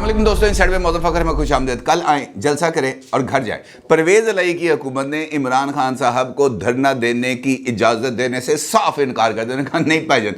अस्सलाम दोस्तों, इनसाइड में मौजूद फखर में खुश आमदेद। कल आए, जलसा करें और घर जाए। परवेज इलाही की हुकूमत ने इमरान खान साहब को धरना देने की इजाज़त देने से साफ इनकार कर दिया। कहा नहीं भाईजान,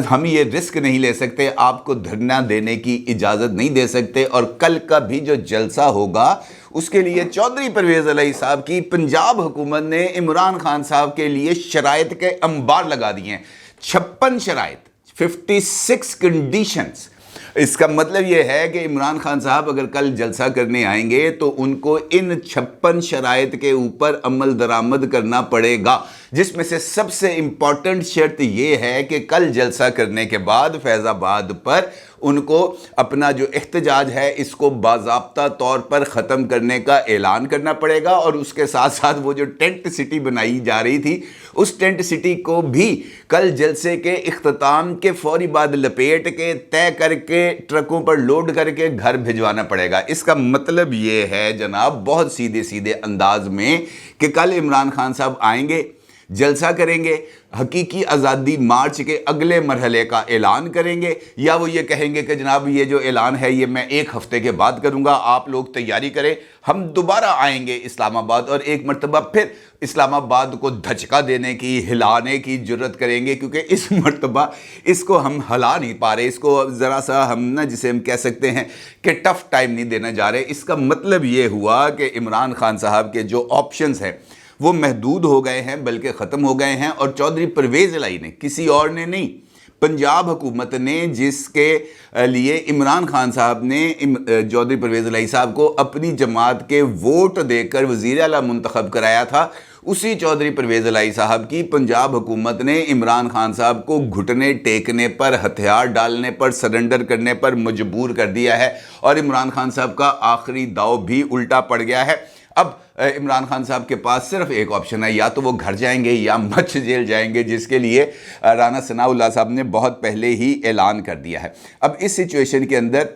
हम ये रिस्क नहीं ले सकते, आपको धरना देने की इजाज़त नहीं दे सकते। और कल का भी जो जलसा होगा उसके लिए चौधरी परवेज इलाही साहब की पंजाब हुकूमत ने इमरान खान साहब के लिए शराइत के अंबार लगा दिए हैं। 56 शराइत, 56 कंडीशंस। इसका मतलब यह है कि इमरान खान साहब अगर कल जलसा करने आएंगे तो उनको इन 56 शराइत के ऊपर अमल दरामद करना पड़ेगा, जिसमें से सबसे इंपॉर्टेंट शर्त यह है कि कल जलसा करने के बाद फैज़ाबाद पर उनको अपना जो एहतजाज है इसको बाज़ाब्ता तौर पर ख़त्म करने का ऐलान करना पड़ेगा। और उसके साथ साथ वो जो टेंट सिटी बनाई जा रही थी उस टेंट सिटी को भी कल जलसे के इख्तिताम के फौरी बाद लपेट के तय करके ट्रकों पर लोड करके घर भिजवाना पड़ेगा। इसका मतलब ये है जनाब, बहुत सीधे सीधे अंदाज में, कि कल इमरान खान साहब आएंगे, जलसा करेंगे, हकीकी आज़ादी मार्च के अगले मरहले का ऐलान करेंगे, या वो ये कहेंगे कि जनाब ये जो ऐलान है ये मैं 1 हफ्ते के बाद करूँगा, आप लोग तैयारी करें, हम दोबारा आएंगे इस्लामाबाद और एक मरतबा फिर इस्लामाबाद को धचका देने की, हिलाने की जुर्रत करेंगे, क्योंकि इस मरतबा इसको हम हिला नहीं पा रहे, इसको ज़रा सा हम ना, जिसे हम कह सकते हैं कि टफ़ टाइम नहीं देने जा रहे। इसका मतलब ये हुआ कि इमरान खान साहब के जो ऑप्शंस हैं वो महदूद हो गए हैं, बल्कि ख़त्म हो गए हैं। और चौधरी परवेज़ इलाही ने, किसी और ने नहीं, पंजाब हुकूमत ने, जिसके लिए इमरान खान साहब ने चौधरी परवेज़ इलाही साहब को अपनी जमात के वोट देकर वज़ीर आला मुंतखब कराया था, उसी चौधरी परवेज़ इलाही साहब की पंजाब हुकूमत ने इमरान खान साहब को घुटने टेकने पर, हथियार डालने पर, सरेंडर करने पर मजबूर कर दिया है। और इमरान खान साहब का आखिरी दाव भी उल्टा पड़ गया है। अब इमरान खान साहब के पास सिर्फ एक ऑप्शन है, या तो वो घर जाएंगे या मच्छ जेल जाएंगे, जिसके लिए राना सनाउल्लाह साहब ने बहुत पहले ही ऐलान कर दिया है। अब इस सिचुएशन के अंदर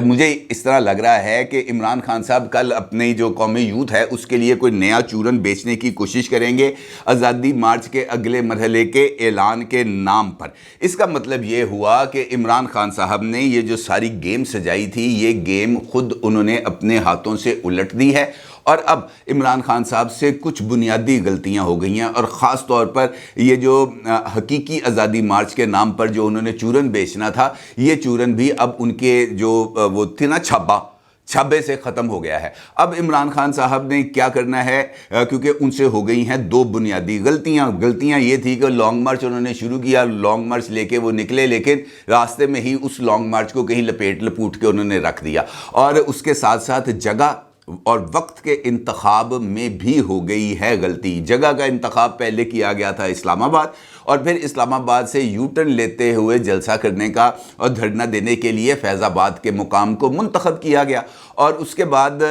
मुझे इस तरह लग रहा है कि इमरान खान साहब कल अपने जो कौमी यूथ है उसके लिए कोई नया चूरन बेचने की कोशिश करेंगे आज़ादी मार्च के अगले मरहले के ऐलान के नाम पर। इसका मतलब ये हुआ कि इमरान खान साहब ने ये जो सारी गेम सजाई थी, ये गेम खुद उन्होंने अपने हाथों से उलट दी है। और अब इमरान खान साहब से कुछ बुनियादी गलतियां हो गई हैं, और ख़ास तौर पर ये जो हकीकी आज़ादी मार्च के नाम पर जो उन्होंने चूरन बेचना था, ये चूरन भी अब उनके जो वो थी ना छाबे से ख़त्म हो गया है। अब इमरान खान साहब ने क्या करना है, क्योंकि उनसे हो गई हैं 2 बुनियादी गलतियां ये थी कि लॉन्ग मार्च उन्होंने शुरू किया, लॉन्ग मार्च लेके वो निकले, लेकिन रास्ते में ही उस लॉन्ग मार्च को कहीं लपेट के उन्होंने रख दिया। और उसके साथ साथ जगह और वक्त के इंतखाब में भी हो गई है गलती। जगह का इंतखाब पहले किया गया था इस्लामाबाद, और फिर इस्लामाबाद से यू टर्न लेते हुए जलसा करने का और धरना देने के लिए फैज़ाबाद के मुकाम को मुंतखब किया गया। और उसके बाद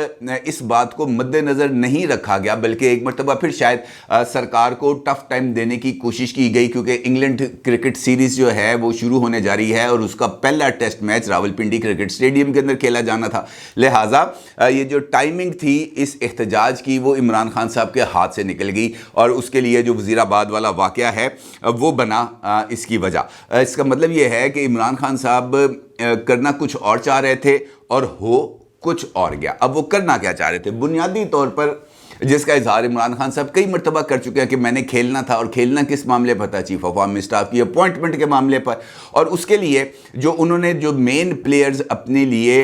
इस बात को मद्देनज़र नहीं रखा गया, बल्कि एक मरतबा फिर शायद सरकार को टफ़ टाइम देने की कोशिश की गई, क्योंकि इंग्लैंड क्रिकेट सीरीज़ जो है वो शुरू होने जा रही है और उसका पहला test match Rawalpindi cricket stadium के अंदर खेला जाना था। लिहाजा ये जो टाइमिंग थी इस एहतजाज की वो इमरान खान साहब के हाथ से निकल गई, और उसके लिए जो वज़ीराबाद वाला वाक़या है वो बना इसकी वजह। इसका मतलब ये है कि इमरान खान साहब करना कुछ और चाह रहे थे और हो कुछ और गया। अब वो करना क्या चाह रहे थे? बुनियादी तौर पर जिसका इजहार इमरान खान साहब कई मरतबा कर चुके हैं कि मैंने खेलना था, और खेलना किस मामले पर था? चीफ ऑफ आर्मी स्टाफ की अपॉइंटमेंट के मामले पर। और उसके लिए जो उन्होंने जो मेन प्लेयर्स अपने लिए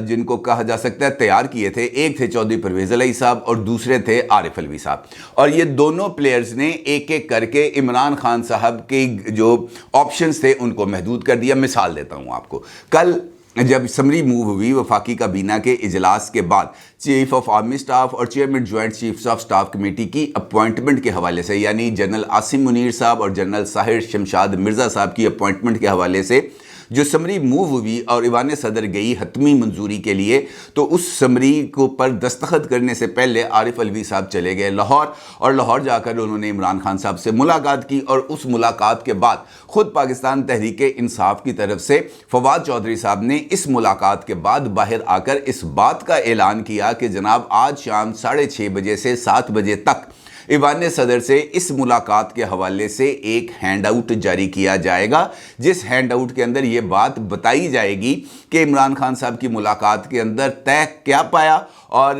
जिनको कहा जा सकता है तैयार किए थे, एक थे चौधरी परवेज़ इलाही साहब और दूसरे थे आरिफ अलवी साहब। और ये दोनों प्लेयर्स ने एक एक करके इमरान खान साहब के जो ऑप्शंस थे उनको महदूद कर दिया। मिसाल देता हूँ आपको, कल जब समरी मूव हुई वफाकी काबीना के इजलास के बाद, चीफ ऑफ आर्मी स्टाफ और chairman joint chiefs of staff committee की अपॉइंटमेंट के हवाले से, यानी जनरल आसिम मुनीर साहब और जनरल साहिर शमशाद मिर्ज़ा साहब की अपॉइंटमेंट के हवाले से जो समरी मूव हुई और ईवान सदर गई हतमी मंजूरी के लिए, तो उस समरी को पर दस्तखत करने से पहले आरिफ अलवी साहब चले गए लाहौर, और लाहौर जाकर उन्होंने इमरान खान साहब से मुलाकात की। और उस मुलाकात के बाद ख़ुद पाकिस्तान तहरीक इंसाफ की तरफ से फवाद चौधरी साहब ने इस मुलाकात के बाद बाहर आकर इस बात का ऐलान किया कि जनाब आज शाम 6:30 बजे से 7 बजे तक ایوان صدر سے اس ملاقات کے حوالے سے ایک ہینڈ آؤٹ جاری کیا جائے گا، جس ہینڈ آؤٹ کے اندر یہ بات بتائی جائے گی کہ عمران خان صاحب کی ملاقات کے اندر طے کیا پایا، اور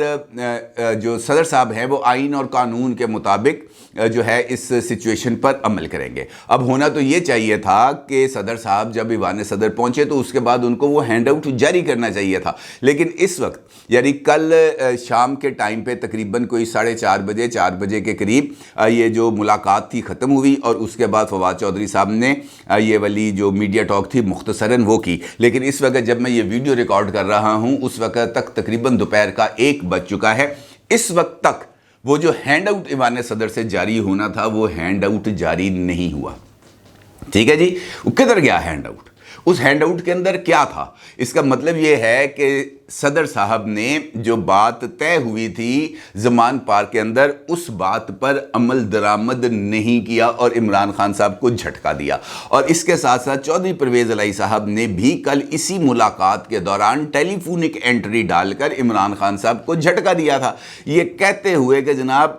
جو صدر صاحب ہیں وہ آئین اور قانون کے مطابق جو ہے اس سچویشن پر عمل کریں گے۔ اب ہونا تو یہ چاہیے تھا کہ صدر صاحب جب ایوان صدر پہنچے تو اس کے بعد ان کو وہ ہینڈ آؤٹ جاری کرنا چاہیے تھا، لیکن اس وقت یعنی کل شام کے ٹائم پہ تقریباً کوئی 4:30 4 بجے کے قریب یہ جو ملاقات تھی ختم ہوئی، اور اس کے بعد فواد چودھری صاحب نے یہ والی جو میڈیا ٹاک تھی مختصراً وہ کی، لیکن اس وقت جب میں یہ ویڈیو ریکارڈ کر رہا ہوں اس وقت تک تقریباً دوپہر کا 1 بج چکا ہے۔ اس وقت تک وہ جو ہینڈ آؤٹ ایوان صدر سے جاری ہونا تھا وہ ہینڈ آؤٹ جاری نہیں ہوا۔ ٹھیک ہے جی، وہ کدھر گیا ہینڈ آؤٹ؟ اس ہینڈ آؤٹ کے اندر کیا تھا؟ اس کا مطلب یہ ہے کہ صدر صاحب نے جو بات طے ہوئی تھی زمان پارک کے اندر اس بات پر عمل درآمد نہیں کیا اور عمران خان صاحب کو جھٹکا دیا، اور اس کے ساتھ ساتھ چودھری پرویز الہی صاحب نے بھی کل اسی ملاقات کے دوران ٹیلی فونک انٹری ڈال کر عمران خان صاحب کو جھٹکا دیا تھا، یہ کہتے ہوئے کہ جناب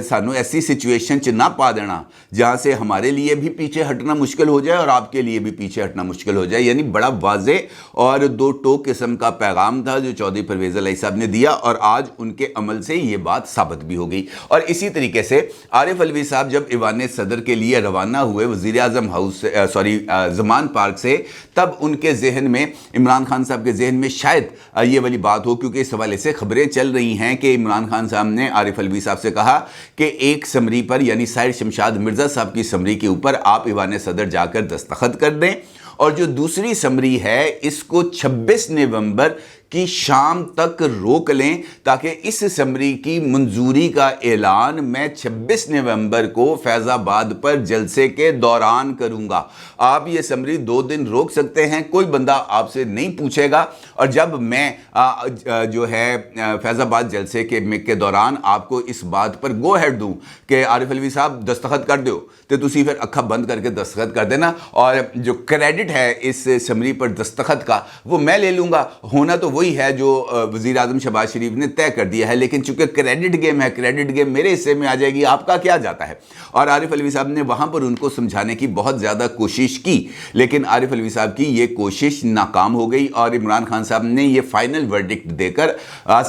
سانو ایسی سچویشن چ نہ پا دینا جہاں سے ہمارے لیے بھی پیچھے ہٹنا مشکل ہو جائے اور آپ کے لیے بھی پیچھے ہٹنا مشکل ہو جائے۔ یعنی بڑا واضح اور دو ٹوک قسم کا پیغام تھا جو چودھری پرویز الہی صاحب نے دیا، اور آج ان کے عمل سے یہ بات ثابت بھی ہو گئی۔ اور اسی طریقے سے عارف علوی صاحب جب ایوان صدر کے لیے روانہ ہوئے وزیر اعظم ہاؤس زمان پارک سے، تب ان کے ذہن میں عمران خان صاحب کے ذہن میں شاید یہ والی بات ہو، کیونکہ اس حوالے سے خبریں چل رہی ہیں کہ عمران خان صاحب نے عارف علوی صاحب سے کہا کہ ایک سمری پر یعنی سائر شمشاد مرزا صاحب کی سمری کے اوپر آپ ایوان صدر جا کر دستخط کر دیں، اور جو دوسری سمری ہے اس کو 26 نومبر کی شام تک روک لیں تاکہ اس سمری کی منظوری کا اعلان میں 26 نومبر کو فیض آباد پر جلسے کے دوران کروں گا۔ آپ یہ سمری 2 دن روک سکتے ہیں، کوئی بندہ آپ سے نہیں پوچھے گا، اور جب میں جو ہے فیض آباد جلسے کے دوران آپ کو اس بات پر گو ہیڈ دوں کہ عارف علوی صاحب دستخط کر دیو، تو تسی پھر اکھا بند کر کے دستخط کر دینا، اور جو کریڈٹ ہے اس سمری پر دستخط کا وہ میں لے لوں گا۔ ہونا تو وہی ہے جو وزیر اعظم شہباز شریف نے طے کر دیا ہے، لیکن چونکہ کریڈٹ گیم ہے، کریڈٹ گیم میرے حصے میں آ جائے گی، آپ کا کیا جاتا ہے۔ اور عارف علوی صاحب نے وہاں پر ان کو سمجھانے کی بہت زیادہ کوشش کی، لیکن عارف علوی صاحب کی یہ کوشش ناکام ہو گئی، اور عمران خان صاحب نے یہ فائنل ورڈکٹ دے کر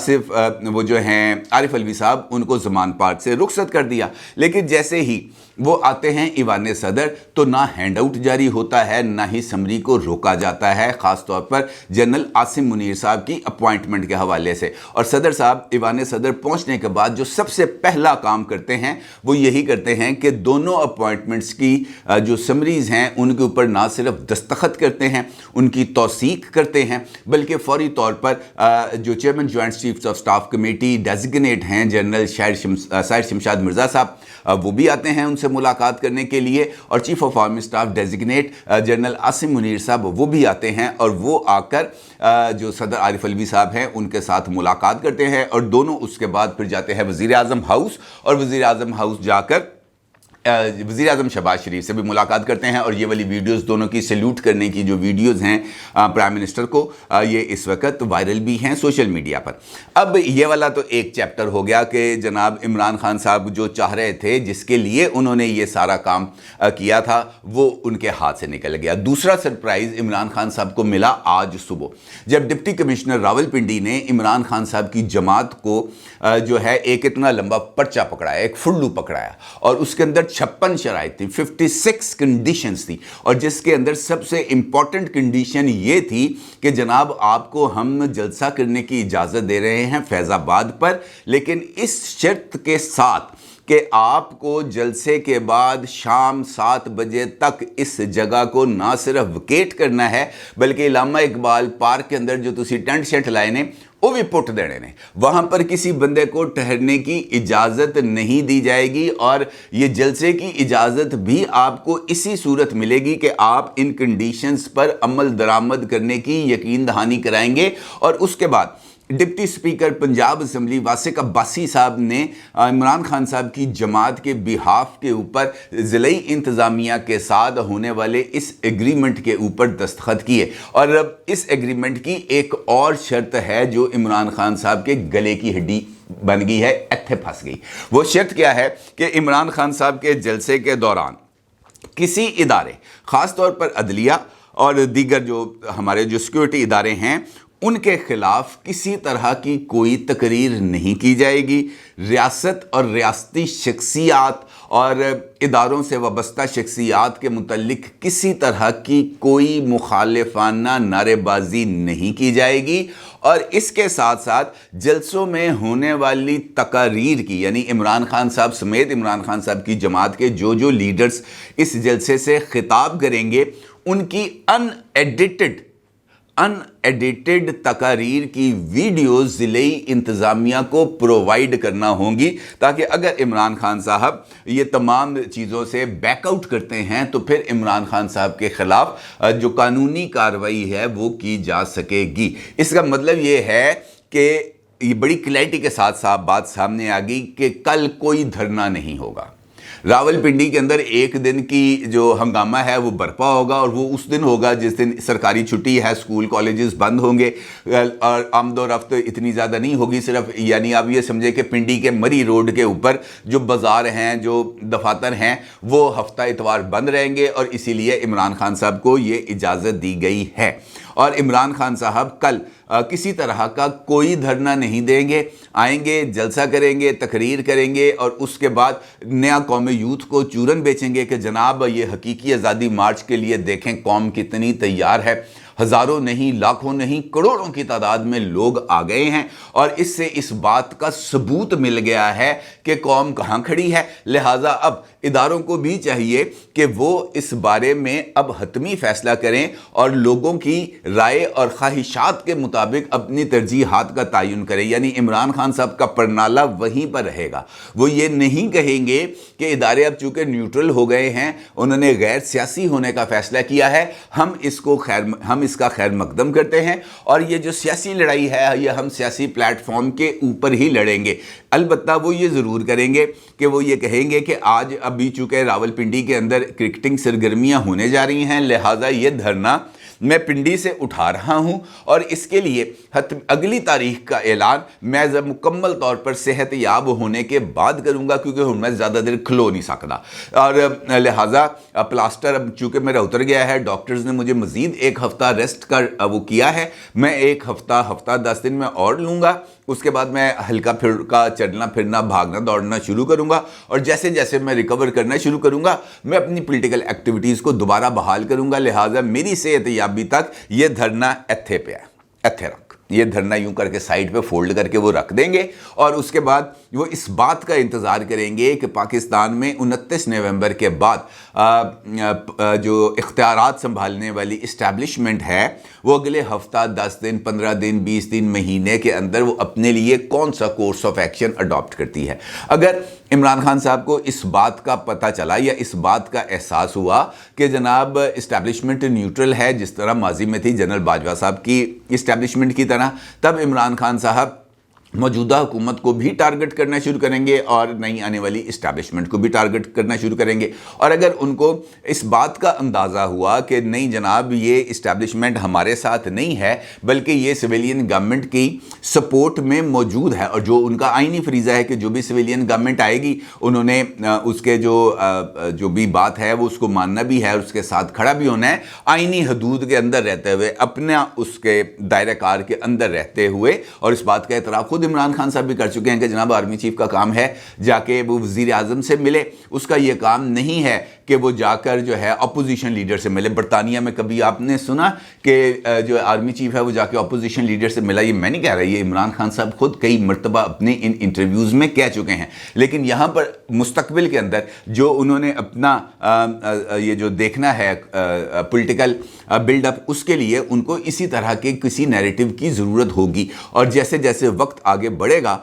صرف وہ جو ہیں عارف علوی صاحب ان کو زمان پارک سے رخصت کر دیا۔ لیکن جیسے ہی وہ آتے ہیں ایوان صدر تو نہ ہینڈ آؤٹ جاری ہوتا ہے، نہ ہی سمری کو روکا جاتا ہے، خاص طور پر جنرل عاصم منیر صاحب کی اپوائنٹمنٹ کے حوالے سے۔ اور صدر صاحب ایوان صدر پہنچنے کے بعد جو سب سے پہلا کام کرتے ہیں وہ یہی کرتے ہیں کہ دونوں اپوائنٹمنٹس کی جو سمریز ہیں ان کے اوپر نہ صرف دستخط کرتے ہیں، ان کی توثیق کرتے ہیں، بلکہ فوری طور پر جو chairman joint chiefs of staff committee designate ہیں جنرل سائر شمشاد مرزا صاحب، وہ بھی آتے ہیں ان سے ملاقات کرنے کے لیے، اور chief of army staff designate general Asim Munir صاحب وہ بھی آتے ہیں، اور وہ آ کر جو صدر عارف علوی صاحب ہیں ان کے ساتھ ملاقات کرتے ہیں، اور دونوں اس کے بعد پھر جاتے ہیں وزیر اعظم ہاؤس، اور وزیر اعظم ہاؤس جا کر وزیر اعظم شہباز شریف سے بھی ملاقات کرتے ہیں، اور یہ والی ویڈیوز دونوں کی سیلیوٹ کرنے کی جو ویڈیوز ہیں پرائم منسٹر کو، یہ اس وقت وائرل بھی ہیں سوشل میڈیا پر۔ اب یہ والا تو ایک چیپٹر ہو گیا کہ جناب عمران خان صاحب جو چاہ رہے تھے، جس کے لیے انہوں نے یہ سارا کام کیا تھا، وہ ان کے ہاتھ سے نکل گیا۔ دوسرا سرپرائز عمران خان صاحب کو ملا آج صبح، جب ڈپٹی کمشنر راولپنڈی نے عمران خان صاحب کی جماعت کو جو ہے ایک اتنا لمبا پرچہ پکڑایا، ایک فلو پکڑایا، اور اس کے اندر 56 شرائط تھی، 56 کنڈیشنز تھی، اور جس کے اندر سب سے امپورٹنٹ کنڈیشن یہ تھی کہ جناب آپ کو ہم جلسہ کرنے کی اجازت دے رہے ہیں فیض آباد پر، لیکن اس شرط کے ساتھ کہ آپ کو جلسے کے بعد شام 7 بجے تک اس جگہ کو نہ صرف ویکیٹ کرنا ہے، بلکہ علامہ اقبال پارک کے اندر جو تسی ٹینٹ شیٹ لائے نے وہ بھی پٹ دینے نے، وہاں پر کسی بندے کو ٹھہرنے کی اجازت نہیں دی جائے گی، اور یہ جلسے کی اجازت بھی آپ کو اسی صورت ملے گی کہ آپ ان کنڈیشنز پر عمل درآمد کرنے کی یقین دہانی کرائیں گے۔ اور اس کے بعد deputy speaker Punjab assembly Wasiq Abbasi صاحب نے عمران خان صاحب کی جماعت کے بہاف کے اوپر ضلعی انتظامیہ کے ساتھ ہونے والے اس ایگریمنٹ کے اوپر دستخط کیے، اور اب اس ایگریمنٹ کی ایک اور شرط ہے جو عمران خان صاحب کے گلے کی ہڈی बन गई है, इत्थे फंस गई। वो शर्त क्या है कि इमरान खान साहब के जलसे के दौरान किसी इदारे, ख़ास तौर पर अदलिया और दीगर जो हमारे जो सिक्योरिटी इदारे हैं, उनके खिलाफ किसी तरह की कोई तकरीर नहीं की जाएगी। रियासत और रियासती शख्सियात और इदारों से वाबस्ता शख्सियात के मुतल्लिक किसी तरह की कोई मुखालिफाना नारेबाजी नहीं की जाएगी। और इसके साथ साथ जलसों में होने वाली तकारीर की, यानी इमरान खान साहब समेत इमरान खान साहब की जमात के जो जो लीडर्स इस जलसे से खिताब करेंगे, उनकी अनएडिटेड तकारीर की वीडियोस ज़िले इंतज़ामिया को प्रोवाइड करना होंगी, ताकि अगर इमरान खान साहब ये तमाम चीज़ों से बैकआउट करते हैं तो फिर इमरान खान साहब के ख़िलाफ़ जो कानूनी कार्रवाई है वो की जा सकेगी। इसका मतलब ये है कि ये बड़ी क्लैरिटी के साथ साफ बात सामने आ गई कि कल कोई धरना नहीं होगा। रावलपिंडी के अंदर एक दिन की जो हंगामा है वो बर्पा होगा, और वो उस दिन होगा जिस दिन सरकारी छुट्टी है, स्कूल कॉलेजेस बंद होंगे और आमदोरफ्त इतनी ज़्यादा नहीं होगी। सिर्फ यानी आप ये समझे कि पिंडी के मरी रोड के ऊपर जो बाज़ार हैं, जो दफातर हैं, वो हफ्ता इतवार बंद रहेंगे, और इसीलिए इमरान खान साहब को ये इजाज़त दी गई है। और इमरान खान साहब कल किसी तरह का कोई धरना नहीं देंगे, आएंगे, जलसा करेंगे, तकरीर करेंगे, और उसके बाद नया कौमी यूथ को चूरन बेचेंगे कि जनाब ये हकीकी आज़ादी मार्च के लिए देखें कौम कितनी तैयार है। हज़ारों नहीं, लाखों नहीं, करोड़ों की तादाद में लोग आ गए हैं, और इससे इस बात का सबूत मिल गया है कि कौम कहाँ खड़ी है। लिहाजा अब इदारों को भी चाहिए कि वो इस बारे में अब हतमी फ़ैसला करें और लोगों की राय और ख्वाहिशात के मुताबिक अपनी तरजीहात का तयन करें। यानी इमरान खान साहब का परनाला वहीं पर रहेगा। वो ये नहीं कहेंगे कि इदारे अब चूँकि न्यूट्रल हो गए हैं, उन्होंने गैर सियासी होने का फ़ैसला किया है, हम इसका खैर मकदम करते हैं, और ये जो सियासी लड़ाई है ये हम सियासी प्लेटफॉर्म के ऊपर ही लड़ेंगे। अलबत्ता वो ये ज़रूर करेंगे कि वो ये कहेंगे कि आज अभी चूँकि रावलपिंडी के अंदर क्रिकेटिंग सरगर्मियाँ होने जा रही हैं, लिहाजा ये धरना मैं पिंडी से उठा रहा हूं, और इसके लिए अगली तारीख का ऐलान मैं जब मुकम्मल तौर पर सेहत याब होने के बाद करूंगा, क्योंकि मैं ज़्यादा देर खलो नहीं सकता। और लिहाजा प्लास्टर अब चूँकि मेरा उतर गया है, डॉक्टर्स ने मुझे मज़ीद एक हफ़्ता रेस्ट का वो किया है। मैं एक हफ़्ता 10 दिन में और लूँगा, उसके बाद मैं हल्का फिल्का चलना फिरना, भागना दौड़ना शुरू करूंगा, और जैसे जैसे मैं रिकवर करना शुरू करूंगा मैं अपनी पॉलिटिकल एक्टिविटीज़ को दोबारा बहाल करूंगा। लिहाजा मेरी सेहत याबी तक ये धरना एथे पे है, एथे रख, ये धरना यूं करके साइड पे फोल्ड करके वो रख देंगे, और उसके बाद वो इस बात का इंतज़ार करेंगे कि पाकिस्तान में 29 नवंबर के बाद जो इख्तियारात संभालने वाली इस्टेब्लिशमेंट है वो अगले हफ्ता 10 दिन, 15 दिन, 20 दिन, महीने के अंदर वो अपने लिए कौन सा कोर्स ऑफ एक्शन अडॉप्ट करती है। अगर इमरान खान साहब को इस बात का पता चला या इस बात का एहसास हुआ कि जनाब इस्टेब्लिशमेंट न्यूट्रल है, जिस तरह माजी में थी जनरल बाजवा साहब की इस्टेब्लिशमेंट की तरह, तब इमरान खान साहब मौजूदा हुकूमत को भी टारगेट करना शुरू करेंगे और नई आने वाली इस्टेब्लिशमेंट को भी टारगेट करना शुरू करेंगे। और अगर उनको इस बात का अंदाज़ा हुआ कि नहीं जनाब ये इस्टेब्लिशमेंट हमारे साथ नहीं है, बल्कि ये सिविलियन गवर्नमेंट की सपोर्ट में मौजूद है, और जो उनका आइनी फरीज़ा है कि जो भी सिविलियन गवर्नमेंट आएगी उन्होंने उसके जो भी बात है वो उसको मानना भी है और उसके साथ खड़ा भी होना है, आइनी हदूद के अंदर रहते हुए, अपना उसके दायरा कार के अंदर रहते हुए। और इस बात का एतराफ़ खुद इमरान खान साहब भी कर चुके हैं कि जनाब आर्मी चीफ का काम है जाके वो वज़ीर आज़म से मिले, उसका ये काम नहीं है कि वो जाकर जो है अपोजिशन लीडर से मिले। बरतानिया में कभी आपने सुना कि जो आर्मी चीफ है वो जाके अपोजिशन लीडर से मिला? ये मैं नहीं कह रहा, ये इमरान खान साहब खुद कई मरतबा अपने इन इंटरव्यूज़ में कह चुके हैं। लेकिन यहाँ पर मुस्तकबिल के अंदर जो उन्होंने अपना ये जो देखना है पॉलिटिकल बिल्डअप, उसके लिए उनको इसी तरह के किसी नैरेटिव की ज़रूरत होगी। और जैसे जैसे वक्त आगे बढ़ेगा,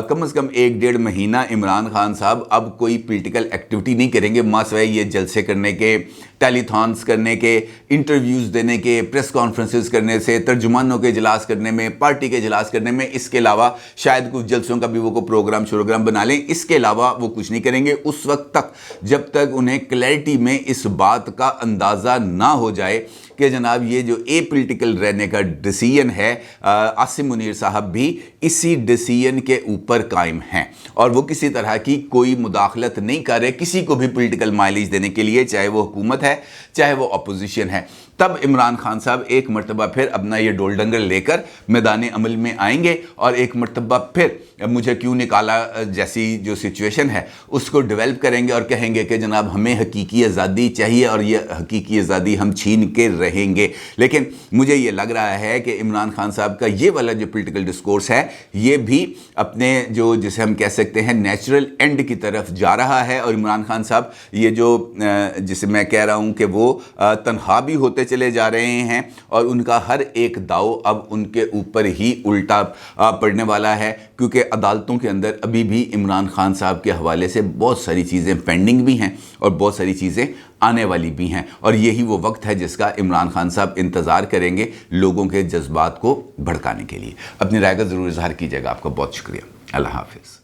कम से कम 1-1.5 महीना इमरान खान साहब अब कोई पॉलिटिकल एक्टिविटी नहीं करेंगे, मासवाए ये जलसे करने के, टेलीथॉन्स करने के, इंटरव्यूज़ देने के, प्रेस कॉन्फ्रेंसेस करने से, तर्जुमानों के इजलास करने में, पार्टी के इजलास करने में। इसके अलावा शायद कुछ जलसों का भी वो को प्रोग्राम बना लें, इसके अलावा वो कुछ नहीं करेंगे उस वक्त तक जब तक उन्हें क्लैरिटी में इस बात का अंदाज़ा ना हो जाए کہ جناب یہ جو اے پولیٹیکل رہنے کا ڈیسیژن ہے عاصم منیر صاحب بھی اسی ڈیسیژن کے اوپر قائم ہیں اور وہ کسی طرح کی کوئی مداخلت نہیں کر رہے کسی کو بھی پولیٹیکل مائلیج دینے کے لیے، چاہے وہ حکومت ہے چاہے وہ اپوزیشن ہے۔ تب عمران خان صاحب ایک مرتبہ پھر اپنا یہ ڈول ڈنگر لے کر میدان عمل میں آئیں گے اور ایک مرتبہ پھر مجھے کیوں نکالا جیسی جو سچویشن ہے اس کو ڈیولپ کریں گے اور کہیں گے کہ جناب ہمیں حقیقی آزادی چاہیے اور یہ حقیقی آزادی ہم چھین کے رہیں گے۔ لیکن مجھے یہ لگ رہا ہے کہ عمران خان صاحب کا یہ والا جو پولیٹیکل ڈسکورس ہے یہ بھی اپنے جو جسے ہم کہہ سکتے ہیں نیچرل اینڈ کی طرف جا رہا ہے، اور عمران خان صاحب یہ جو جسے میں کہہ رہا ہوں کہ وہ تنہا بھی ہوتے چلے جا رہے ہیں اور ان کا ہر ایک داؤ اب ان کے اوپر ہی الٹا پڑنے والا ہے، کیونکہ عدالتوں کے اندر ابھی بھی عمران خان صاحب کے حوالے سے بہت ساری چیزیں پینڈنگ بھی ہیں اور بہت ساری چیزیں آنے والی بھی ہیں، اور یہی وہ وقت ہے جس کا عمران خان صاحب انتظار کریں گے لوگوں کے جذبات کو بھڑکانے کے لیے۔ اپنی رائے کا ضرور اظہار کیجیے گا۔ آپ کا بہت شکریہ۔ اللہ حافظ۔